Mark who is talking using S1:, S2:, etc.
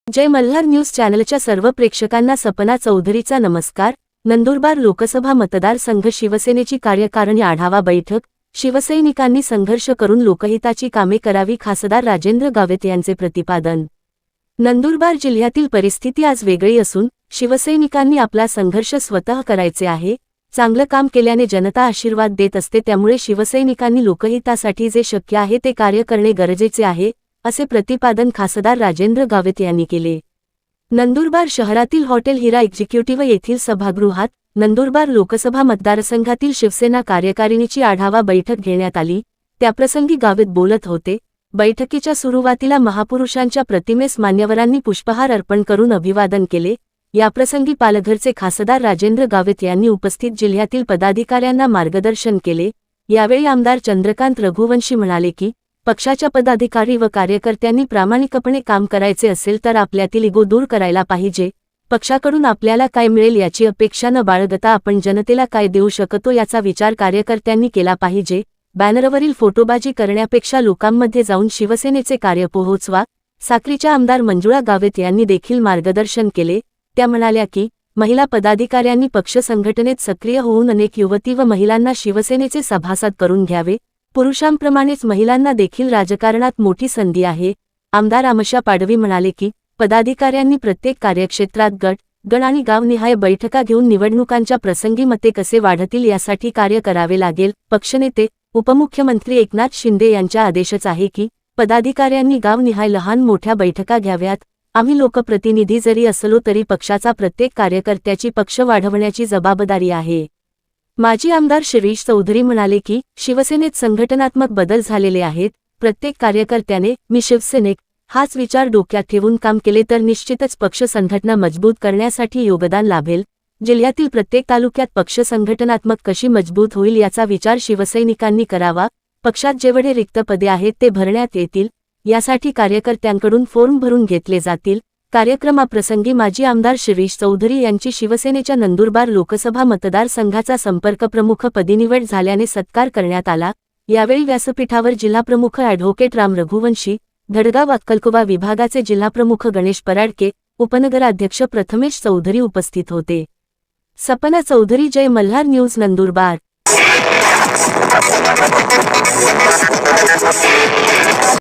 S1: जय Malhar news चॅनलच्या सर्व प्रेक्षकांना सपना चौधरीचा नमस्कार। नंदुरबार लोकसभा मतदारसंघ शिवसेनेची कार्यकारिणी आढावा बैठक। शिवसैनिकांनी संघर्ष करून लोकहिताची कामे करावी, खासदार राजेंद्र गावित यांचे प्रतिपादन। नंदुरबार जिल्ह्यातील परिस्थिती आज वेगळी असून शिवसैनिकांनी आपला संघर्ष स्वतः करायचे आहे। चांगलं काम केल्याने जनता आशीर्वाद देत असते, त्यामुळे शिवसैनिकांनी लोकहितासाठी जे शक्य आहे ते कार्य करणे गरजेचे आहे, असे प्रतिपादन खासदार राजेंद्र गावित यांनी केले। नंदुरबार शहरातील हॉटेल हिरा एक्झिक्युटिव्ह येथील सभागृहात नंदुरबार लोकसभा मतदारसंघातील शिवसेना कार्यकारिणीची आढावा बैठक घेण्यात आली। त्याप्रसंगी गावित बोलत होते। बैठकीच्या सुरुवातीला महापुरुषांच्या प्रतिमेस मान्यवरांनी पुष्पहार अर्पण करून अभिवादन केले। याप्रसंगी पालघरचे खासदार राजेंद्र गावित यांनी उपस्थित जिल्ह्यातील पदाधिकाऱ्यांना मार्गदर्शन केले। यावेळी आमदार चंद्रकांत रघुवंशी म्हणाले की पक्षाच्या पदाधिकारी व कार्यकर्त्यांनी प्रामाणिकपणे काम करायचे असेल तर आपल्यातील इगो दूर करायला पाहिजे। पक्षाकडून आपल्याला काय मिळेल याची अपेक्षा न बाळगता आपण जनतेला काय देऊ शकतो याचा विचार कार्यकर्त्यांनी केला पाहिजे। बॅनरवरील फोटोबाजी करण्यापेक्षा लोकांमध्ये जाऊन शिवसेनेचे कार्य पोहोचवा। साक्रीच्या आमदार मंजुळा गावित यांनी देखील मार्गदर्शन केले। त्या म्हणाल्या की महिला पदाधिकाऱ्यांनी पक्ष संघटनेत सक्रिय होऊन अनेक युवती व महिलांना शिवसेनेचे सभासद करून घ्यावे। पुरुषांप्रमाणेच महिलांना देखील राजकारणात मोठी संधी आहे। आमदार आमशा पाडवी म्हणाले की पदाधिकाऱ्यांनी प्रत्येक कार्यक्षेत्रात गण आणि गावनिहाय बैठका घेऊन निवडणुकांच्या प्रसंगी मते कसे वाढतील यासाठी कार्य करावे लागेल। पक्षनेते उपमुख्यमंत्री एकनाथ शिंदे यांचा आदेशच आहे की पदाधिकाऱ्यांनी गावनिहाय लहान मोठ्या बैठका घ्याव्यात। आम्ही लोकप्रतिनिधी जरी असलो तरी पक्षाचा प्रत्येक कार्यकर्त्याची पक्ष वाढवण्याची जबाबदारी आहे। माजी आमदार शिरीष चौधरी म्हणाले की शिवसेनेत संघटनात्मक बदल झालेले आहेत। प्रत्येक कार्यकर्त्याने मी शिवसैनिक हाच विचार डोक्यात ठेवून काम केले तर निश्चितच पक्ष संघटना मजबूत करण्यासाठी योगदान लाभेल। जिल्ह्यातील प्रत्येक तालुक्यात पक्ष संघटनात्मक कशी मजबूत होईल याचा विचार शिवसैनिकांनी करावा। पक्षात जेवढे रिक्त पदे आहेत ते भरण्यात येतील, यासाठी कार्यकर्त्यांकडून फॉर्म भरून घेतले जातील। कार्यक्रमाप्रसंगी माजी आमदार शिरीष चौधरी यांची शिवसेनेच्या नंदुरबार लोकसभा मतदारसंघाचा संपर्क प्रमुख पदी निवड झाल्याने सत्कार करण्यात आला। यावेळी व्यासपीठावर जिल्हाप्रमुख ॲडव्होकेट राम रघुवंशी, धडगाव अक्कलकुवा विभागाचे जिल्हाप्रमुख गणेश पराडके, उपनगराध्यक्ष प्रथमेश चौधरी उपस्थित होते। सपना चौधरी, जय मल्हार न्यूज, नंदुरबार।